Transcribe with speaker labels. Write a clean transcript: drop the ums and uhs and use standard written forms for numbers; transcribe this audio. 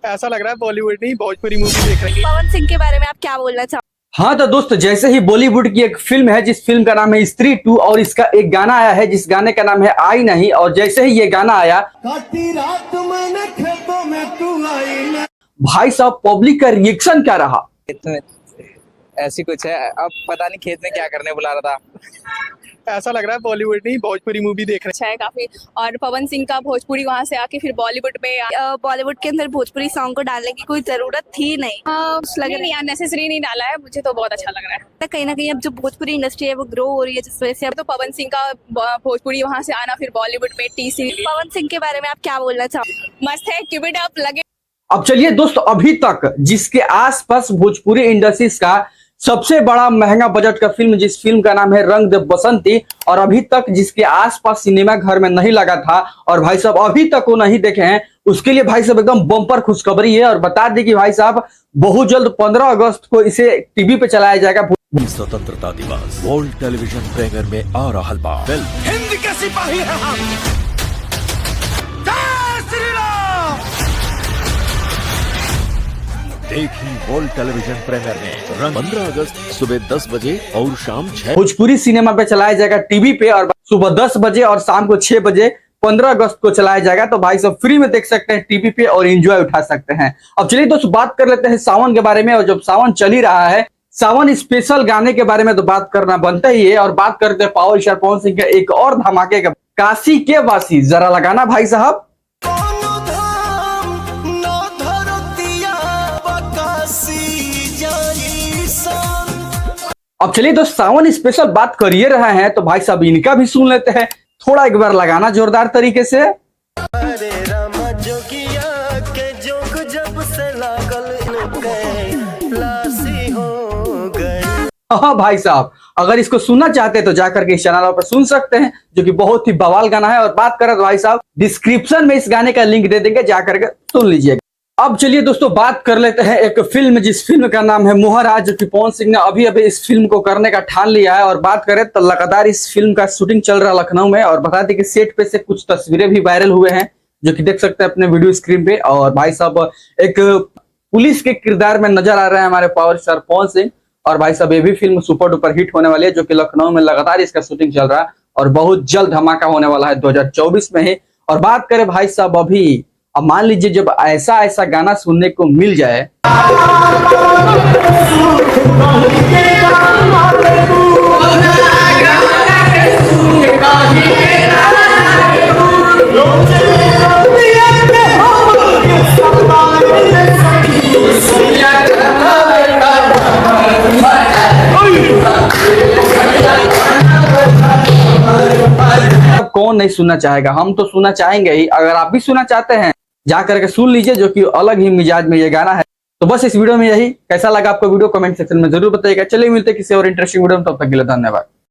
Speaker 1: ऐसा लग रहा है बॉलीवुड नहीं भोजपुरी मूवी देख रही है।
Speaker 2: पवन सिंह के बारे में आप क्या बोलना चाहोगे?
Speaker 3: हाँ तो दोस्त, जैसे ही बॉलीवुड की एक फिल्म है जिस फिल्म का नाम है स्त्री 2 और इसका एक गाना आया है जिस गाने का नाम है आई नहीं, और जैसे ही ये गाना आया
Speaker 4: रात मैंने खेतों में तू आई ना।
Speaker 3: भाई साहब पब्लिक का रिएक्शन क्या रहा।
Speaker 5: ऐसी कुछ है, अब पता नहीं खेत में क्या करने बुला रहा था।
Speaker 1: ऐसा लग रहा है बॉलीवुड नहीं भोजपुरी मूवी देख रहे
Speaker 2: अच्छा है काफी। और पवन सिंह का भोजपुरी वहां से आके फिर बॉलीवुड में बॉलीवुड के अंदर भोजपुरी सॉन्ग को डालने की कोई जरूरत थी नहीं।
Speaker 6: नहीं अननेसेसरी नहीं डाला है, मुझे तो बहुत अच्छा लग रहा है।
Speaker 2: कहीं ना कहीं अब जो भोजपुरी इंडस्ट्री है वो ग्रो हो रही है, जिस वजह से अब
Speaker 6: तो पवन सिंह का भोजपुरी वहां से आना फिर बॉलीवुड में टीसी
Speaker 2: पवन सिंह के बारे में आप क्या बोलना चाहोगे?
Speaker 6: मस्त है, कीप इट अप लगे।
Speaker 3: अब चलिए दोस्त, अभी तक जिसके आसपास भोजपुरी इंडस्ट्रीज का सबसे बड़ा महंगा बजट का फिल्म जिस फिल्म का नाम है रंग दे बसंती, और अभी तक जिसके आसपास सिनेमा घर में नहीं लगा था और भाई साहब अभी तक वो नहीं देखे हैं, उसके लिए भाई साहब एकदम बम्पर खुशखबरी है। और बता दें कि भाई साहब बहुत जल्द 15 अगस्त को इसे टीवी पे चलाया जाएगा।
Speaker 7: स्वतंत्रता दिवस वर्ल्ड टेलीविजन प्रीमियर में आ रहा है।
Speaker 4: हिंद के सिपाही हैं हम। जय श्री राम।
Speaker 7: देखिए वर्ल्ड टेलीविजन प्रीमियर में रंग 15 अगस्त सुबह 10 बजे और शाम 6
Speaker 3: भोजपुरी सिनेमा पे चलाया जाएगा टीवी पे, और सुबह 10 बजे और शाम को 6 बजे 15 अगस्त को चलाया जाएगा। तो भाई सब फ्री में देख सकते हैं टीवी पे और एंजॉय उठा सकते हैं। अब चलिए दोस्तों बात कर लेते हैं सावन के बारे में। और जब सावन चल ही रहा है, सावन स्पेशल गाने के बारे में तो बात करना बनता ही है। और बात करते हैं पावर स्टार पवन सिंह के एक और धमाके का, काशी के वासी। जरा लगाना भाई साहब। अब चलिए तो सावन स्पेशल बात करिए रहे हैं तो भाई साहब इनका भी सुन लेते हैं थोड़ा, एक बार लगाना जोरदार तरीके से।
Speaker 4: अरे रामा जोगिया के जोग जब से लागल गए लासी हो गए।
Speaker 3: हाँ भाई साहब, अगर इसको सुनना चाहते हैं तो जाकर के इस चैनल पर सुन सकते हैं, जो कि बहुत ही बवाल गाना है। और बात करें तो भाई साहब डिस्क्रिप्शन में इस गाने का लिंक दे देंगे, जाकर के सुन लीजिएगा। अब चलिए दोस्तों बात कर लेते हैं एक फिल्म जिस फिल्म का नाम है मोहरा, जो कि पवन सिंह ने अभी अभी इस फिल्म को करने का ठान लिया है। और बात करें तो लगातार इस फिल्म का शूटिंग चल रहा है लखनऊ में। और बता दें कि सेट पे से कुछ तस्वीरें भी वायरल हुए हैं, जो कि देख सकते हैं अपने वीडियो स्क्रीन पे। और भाई साहब एक पुलिस के किरदार में नजर आ रहे हैं हमारे पावर स्टार पवन सिंह। और भाई साहब ये भी फिल्म सुपर डुपर हिट होने वाली है, जो कि लखनऊ में लगातार इसका शूटिंग चल रहा है और बहुत जल्द धमाका होने वाला है 2024 में ही। और बात करें भाई साहब अभी, अब मान लीजिए जब ऐसा ऐसा गाना सुनने को मिल जाए, कौन नहीं सुनना चाहेगा। हम तो सुनना चाहेंगे ही। अगर आप भी सुनना चाहते हैं जा करके सुन लीजिए, जो कि अलग ही मिजाज में ये गाना है। तो बस इस वीडियो में यही। कैसा लगा आपको वीडियो कमेंट सेक्शन में जरूर बताइएगा। चलिए मिलते हैं किसी और इंटरेस्टिंग वीडियो में, तब तक के लिए धन्यवाद।